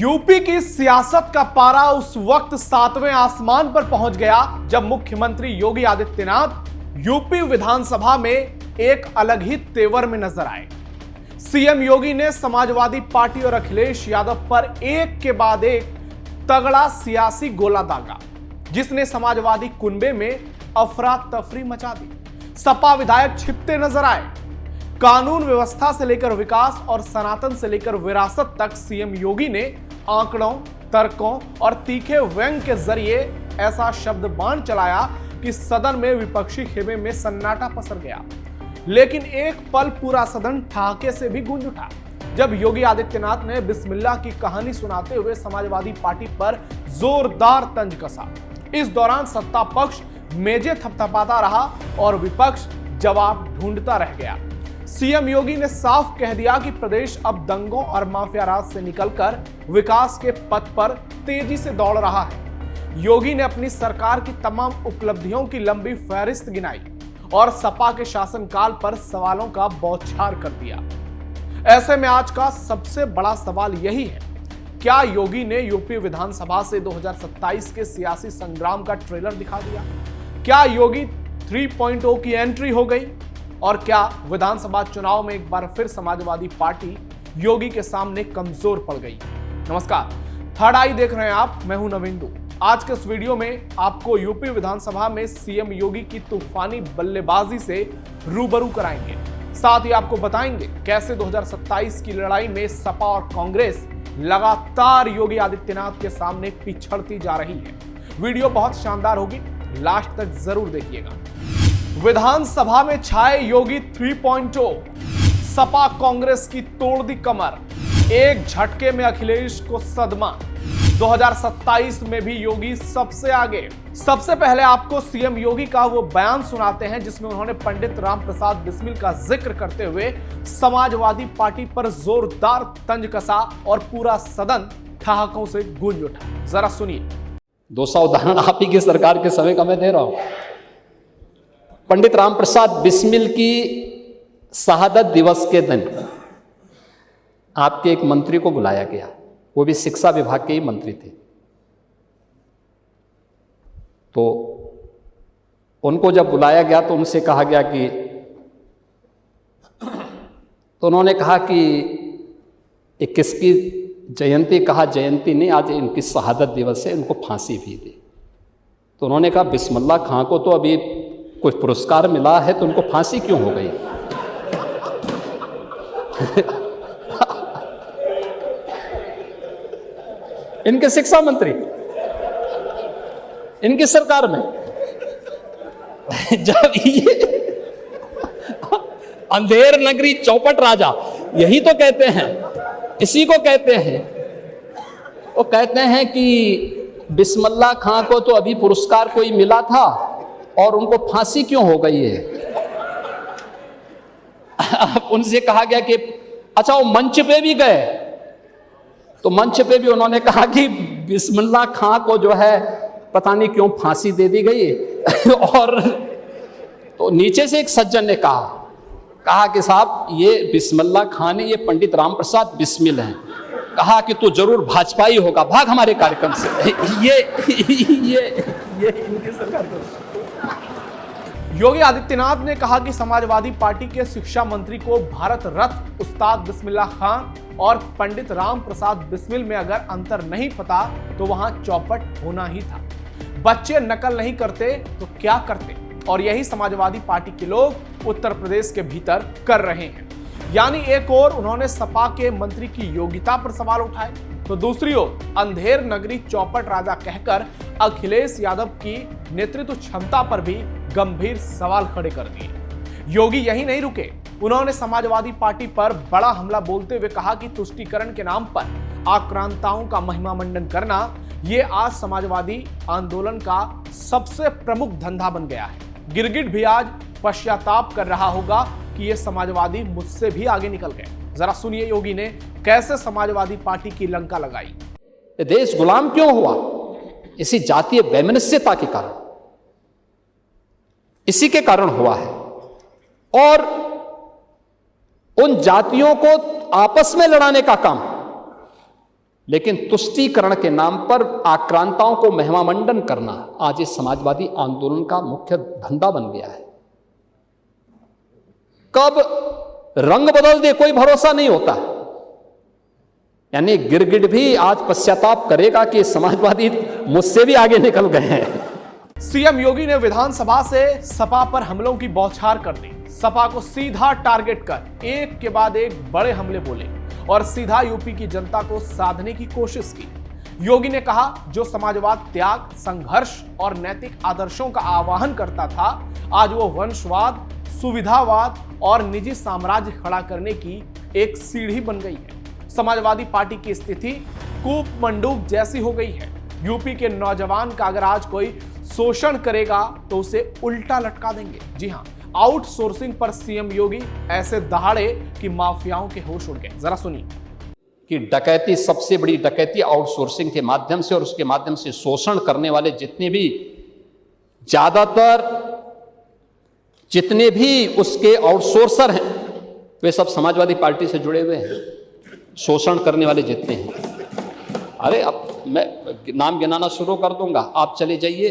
UP की सियासत का पारा उस वक्त 7वें आसमान पर पहुंच गया जब मुख्यमंत्री योगी आदित्यनाथ यूपी विधानसभा में एक अलग ही तेवर में नजर आए। सीएम योगी ने समाजवादी पार्टी और अखिलेश यादव पर एक के बाद एक तगड़ा सियासी गोला दागा, जिसने समाजवादी कुनबे में अफरा तफरी मचा दी। सपा विधायक छिपते नजर आए। कानून व्यवस्था से लेकर विकास और सनातन से लेकर विरासत तक सीएम योगी ने आंकड़ों, तर्कों और तीखे व्यंग के जरिए ऐसा शब्द बाण चलाया कि सदन में विपक्षी खेमे में सन्नाटा पसर गया। लेकिन एक पल पूरा सदन ठहाके से भी गूंज उठा जब योगी आदित्यनाथ ने बिस्मिल्लाह की कहानी सुनाते हुए समाजवादी पार्टी पर जोरदार तंज कसा। इस दौरान सत्ता पक्ष मेजे थपथपाता रहा और विपक्ष जवाब ढूंढता रह गया। सीएम योगी ने साफ कह दिया कि प्रदेश अब दंगों और माफिया राज से निकलकर विकास के पथ पर तेजी से दौड़ रहा है। योगी ने अपनी सरकार की तमाम उपलब्धियों की लंबी फहरिस्त गिनाई और सपा के शासनकाल पर सवालों का बौछार कर दिया। ऐसे में आज का सबसे बड़ा सवाल यही है, क्या योगी ने यूपी विधानसभा से 2027 के सियासी संग्राम का ट्रेलर दिखा दिया? क्या योगी 3.0 की एंट्री हो गई? और क्या विधानसभा चुनाव में एक बार फिर समाजवादी पार्टी योगी के सामने कमजोर पड़ गई? नमस्कार, थर्ड आई देख रहे हैं आप, मैं हूं नविंदु। आज के इस वीडियो में आपको यूपी विधानसभा में सीएम योगी की तूफानी बल्लेबाजी से रूबरू कराएंगे। साथ ही आपको बताएंगे कैसे 2027 की लड़ाई में सपा और कांग्रेस लगातार योगी आदित्यनाथ के सामने पिछड़ती जा रही है। वीडियो बहुत शानदार होगी, लास्ट तक जरूर देखिएगा। विधानसभा में छाए योगी 3.0, सपा कांग्रेस की तोड़ दी कमर, एक झटके में अखिलेश को सदमा। 2027 में भी योगी सबसे आगे। सबसे पहले आपको सीएम योगी का वो बयान सुनाते हैं जिसमें उन्होंने पंडित रामप्रसाद बिस्मिल का जिक्र करते हुए समाजवादी पार्टी पर जोरदार तंज कसा और पूरा सदन ठहाकों से गूंज उठा। जरा सुनिए। 200 उदाहरण आप ही की सरकार के समय का मैं दे रहा हूं। पंडित रामप्रसाद बिस्मिल की शहादत दिवस के दिन आपके एक मंत्री को बुलाया गया, वो भी शिक्षा विभाग के ही मंत्री थे। तो उनको जब बुलाया गया तो उनसे कहा गया कि, तो उन्होंने कहा कि ये किसकी जयंती? कहा जयंती नहीं, आज इनकी शहादत दिवस है, इनको फांसी भी दी। तो उन्होंने कहा बिस्मिल्लाह खां को तो अभी कोई पुरस्कार मिला है तो उनको फांसी क्यों हो गई? इनके शिक्षा मंत्री इनकी सरकार में जब ये अंधेर नगरी चौपट राजा, यही तो कहते हैं, इसी को कहते हैं। वो कहते हैं कि बिस्मिल्लाह खां को तो अभी पुरस्कार कोई मिला था और उनको फांसी क्यों हो गई है? उनसे कहा गया कि अच्छा वो मंच पे भी गए, तो मंच पे भी उन्होंने कहा कि बिस्मिल्लाह खां को जो है पता नहीं क्यों फांसी दे दी गई। और तो नीचे से एक सज्जन ने कहा कि साहब ये बिस्मिल्लाह खां ने, ये पंडित रामप्रसाद बिस्मिल हैं, कहा कि तू जरूर भाजपाई होगा, भाग हमारे कार्यक्रम से। ये इनकी सरकार। योगी आदित्यनाथ ने कहा कि समाजवादी पार्टी के शिक्षा मंत्री को भारत रत्न उस्ताद बिस्मिल्लाह खां और पंडित राम प्रसाद बिस्मिल में अगर अंतर नहीं पता तो वहां चौपट होना ही था। बच्चे नकल नहीं करते तो क्या करते? और यही समाजवादी पार्टी के लोग उत्तर प्रदेश के भीतर कर रहे हैं। यानी एक ओर उन्होंने सपा के मंत्री की योग्यता पर सवाल उठाए तो दूसरी ओर अंधेर नगरी चौपट राजा कहकर अखिलेश यादव की नेतृत्व क्षमता पर भी गंभीर सवाल खड़े कर दिए। योगी यही नहीं रुके, उन्होंने समाजवादी पार्टी पर बड़ा हमला बोलते हुए कहा कि तुष्टीकरण के नाम पर आक्रांताओं का महिमा मंडन करना ये आज समाजवादी आंदोलन का सबसे प्रमुख धंधा बन गया है। गिरगिट भी आज पश्चाताप कर रहा होगा कि ये समाजवादी मुझसे भी आगे निकल गए। जरा सुनिए योगी ने कैसे समाजवादी पार्टी की लंका लगाई। देश गुलाम क्यों हुआ? इसी जातीय वैमनस्यता के कारण, इसी के कारण हुआ है। और उन जातियों को आपस में लड़ाने का काम लेकिन तुष्टीकरण के नाम पर आक्रांताओं को महिमामंडन करना आज इस समाजवादी आंदोलन का मुख्य धंधा बन गया है। कब रंग बदल दे कोई भरोसा नहीं होता। यानी गिरगिट भी आज पश्चाताप करेगा कि समाजवादी मुझसे भी आगे निकल गए हैं। सीएम योगी ने विधानसभा से सपा पर हमलों की बौछार कर दी। सपा को सीधा टारगेट कर एक के बाद एक बड़े हमले बोले और सीधा यूपी की जनता को साधने की कोशिश की। योगी ने कहा, जो समाजवाद त्याग, संघर्ष और नैतिक आदर्शों का आह्वान करता था, आज वो वंशवाद, सुविधावाद और निजी साम्राज्य खड़ा करने की एक सीढ़ी बन गई है। समाजवादी पार्टी की स्थिति कूप मंडूक जैसी हो गई है। यूपी के नौजवान का अगर आज कोई शोषण करेगा तो उसे उल्टा लटका देंगे। जी हां, आउटसोर्सिंग पर सीएम योगी ऐसे दहाड़े कि माफियाओं के होश उड़ गए। जरा सुनिए कि डकैती, सबसे बड़ी डकैती आउटसोर्सिंग के माध्यम से और उसके माध्यम से शोषण करने वाले जितने भी उसके आउटसोर्सर हैं वे सब समाजवादी पार्टी से जुड़े हुए हैं। शोषण करने वाले जितने हैं, अरे अब मैं नाम गिनाना शुरू कर दूंगा, आप चले जाइए।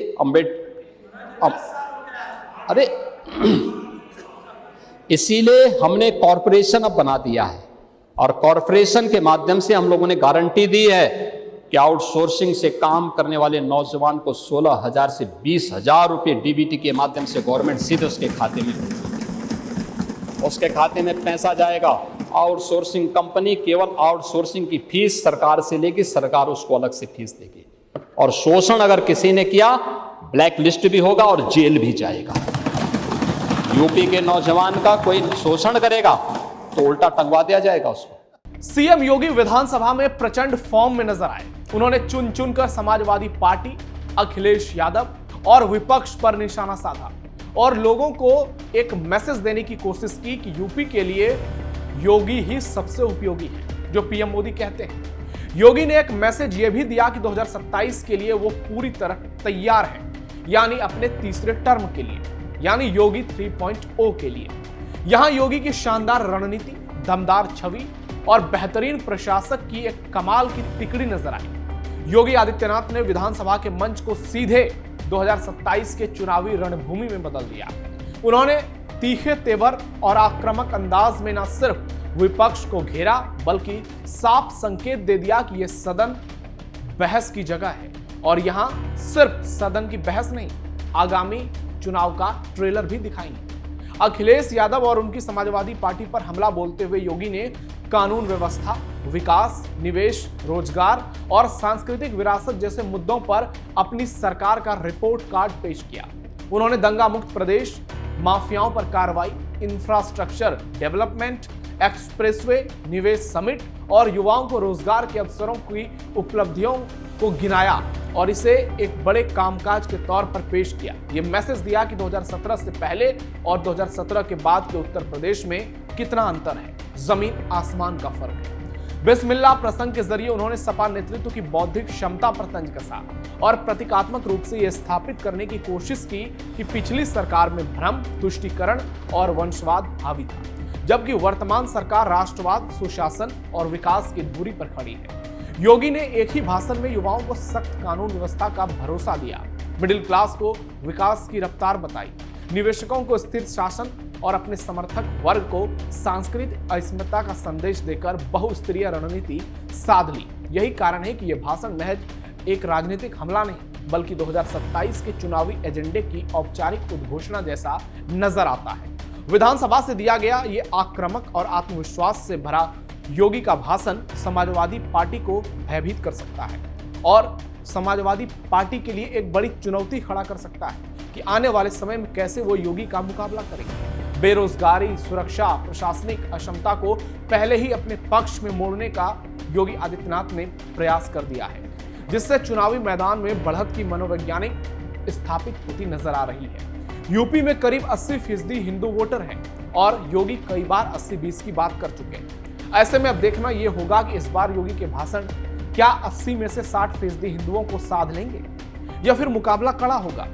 अरे इसीलिए हमने कॉरपोरेशन अब बना दिया है और कॉरपोरेशन के माध्यम से हम लोगों ने गारंटी दी है कि आउटसोर्सिंग से काम करने वाले नौजवान को 16,000 से 20,000 रुपये डीबीटी के माध्यम से गवर्नमेंट सीधे उसके खाते में पैसा जाएगा। आउटसोर्सिंग कंपनी केवल आउटसोर्सिंग की फीस सरकार से लेगी, सरकार उसको अलग से फीस देगी। और शोषण अगर किसी ने किया, ब्लैक लिस्ट भी होगा और जेल भी जाएगा। यूपी के नौजवान का कोई शोषण करेगा तो उल्टा टंगवा दिया जाएगा उसको। सीएम योगी विधानसभा में प्रचंड फॉर्म में नजर आए। उन्होंने चुन चुनकर समाजवादी पार्टी, अखिलेश यादव और विपक्ष पर निशाना साधा और लोगों को एक मैसेज देने की कोशिश की कि यूपी के लिए योगी ही सबसे उपयोगी है, जो पीएम मोदी कहते हैं। योगी ने एक मैसेज यह भी दिया कि 2027 के लिए वो पूरी तरह तैयार है, यानी अपने तीसरे टर्म के लिए, यानी योगी 3.0 के लिए। यहां योगी की शानदार रणनीति, दमदार छवि और बेहतरीन प्रशासक की एक कमाल की तिकड़ी नजर आई। योगी आदित्यनाथ ने विधानसभा के मंच को सीधे 2027 के चुनावी रणभूमि में बदल दिया। उन्होंने तीखे तेवर और आक्रामक अंदाज में न सिर्फ विपक्ष को घेरा, बल्कि साफ संकेत दे दिया कि यह सदन बहस की जगह है और यहां सिर्फ सदन की बहस नहीं, आगामी चुनाव का ट्रेलर भी दिखाएंगे। अखिलेश यादव और उनकी समाजवादी पार्टी पर हमला बोलते हुए योगी ने कानून व्यवस्था, विकास, निवेश, रोजगार और सांस्कृतिक विरासत जैसे मुद्दों पर अपनी सरकार का रिपोर्ट कार्ड पेश किया। उन्होंने दंगा मुक्त प्रदेश, माफियाओं पर कार्रवाई, इंफ्रास्ट्रक्चर डेवलपमेंट, एक्सप्रेसवे, निवेश समिट और युवाओं को रोजगार के अवसरों की उपलब्धियों को गिनाया और इसे एक बड़े कामकाज के तौर पर पेश किया। यह मैसेज दिया कि 2017 से पहले और 2017 के बाद के उत्तर प्रदेश में कितना अंतर है, जमीन आसमान का फर्क है। बिस्मिल्लाह प्रसंग के जरिए उन्होंने सपा नेतृत्व की बौद्धिक क्षमता पर तंज कसा और प्रतीकात्मक रूप से यह स्थापित करने की कोशिश की कि पिछली सरकार में भ्रम, तुष्टीकरण और वंशवाद हावी था, जबकि वर्तमान सरकार राष्ट्रवाद, सुशासन और विकास की धुरी पर खड़ी है। योगी ने एक ही भाषण में युवाओं को सख्त कानून व्यवस्था का भरोसा दिया, मिडिल क्लास को विकास की रफ्तार बताई, निवेशकों को स्थिर शासन और अपने समर्थक वर्ग को सांस्कृतिक अस्मिता का संदेश देकर बहुस्तरीय रणनीति साध ली। यही कारण है कि यह भाषण महज एक राजनीतिक हमला नहीं, बल्कि 2027 के चुनावी एजेंडे की औपचारिक उद्घोषणा जैसा नजर आता है। विधानसभा से दिया गया ये आक्रामक और आत्मविश्वास से भरा योगी का भाषण समाजवादी पार्टी को भयभीत कर सकता है और समाजवादी पार्टी के लिए एक बड़ी चुनौती खड़ा कर सकता है कि आने वाले समय में कैसे वो योगी का मुकाबला करेंगे। बेरोजगारी, सुरक्षा, प्रशासनिक अक्षमता को पहले ही अपने पक्ष में मोड़ने का योगी आदित्यनाथ ने प्रयास कर दिया है, जिससे चुनावी मैदान में बढ़त की मनोवैज्ञानिक स्थापित होती नजर आ रही है। यूपी में करीब 80% हिंदू वोटर हैं और योगी कई बार 80-20 की बात कर चुके हैं। ऐसे में अब देखना यह होगा कि इस बार योगी के भाषण क्या 80 में से 60% हिंदुओं को साध लेंगे या फिर मुकाबला कड़ा होगा,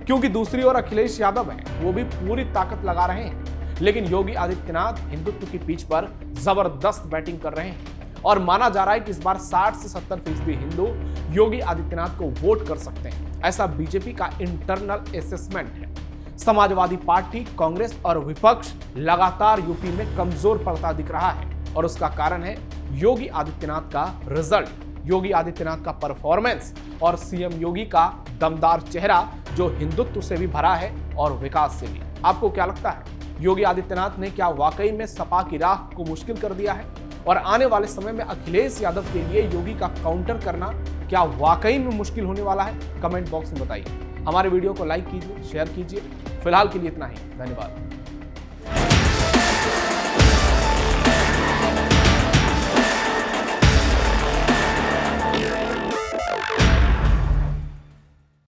क्योंकि दूसरी ओर अखिलेश यादव हैं, वो भी पूरी ताकत लगा रहे हैं, लेकिन योगी आदित्यनाथ हिंदुत्व की पिच पर जबरदस्त बैटिंग कर रहे हैं और माना जा रहा है कि इस बार 60 से 70% हिंदू योगी आदित्यनाथ को वोट कर सकते हैं। ऐसा बीजेपी का इंटरनल असेसमेंट है। समाजवादी पार्टी, कांग्रेस और विपक्ष लगातार यूपी में कमजोर पड़ता दिख रहा है और उसका कारण है योगी आदित्यनाथ का रिजल्ट, योगी आदित्यनाथ का परफॉर्मेंस और सीएम योगी का दमदार चेहरा जो हिंदुत्व से भी भरा है और विकास से भी। आपको क्या लगता है, योगी आदित्यनाथ ने क्या वाकई में सपा की राह को मुश्किल कर दिया है? और आने वाले समय में अखिलेश यादव के लिए योगी का काउंटर करना क्या वाकई में मुश्किल होने वाला है? कमेंट बॉक्स में बताइए। हमारे वीडियो को लाइक कीजिए, शेयर कीजिए। फिलहाल के लिए इतना ही, धन्यवाद।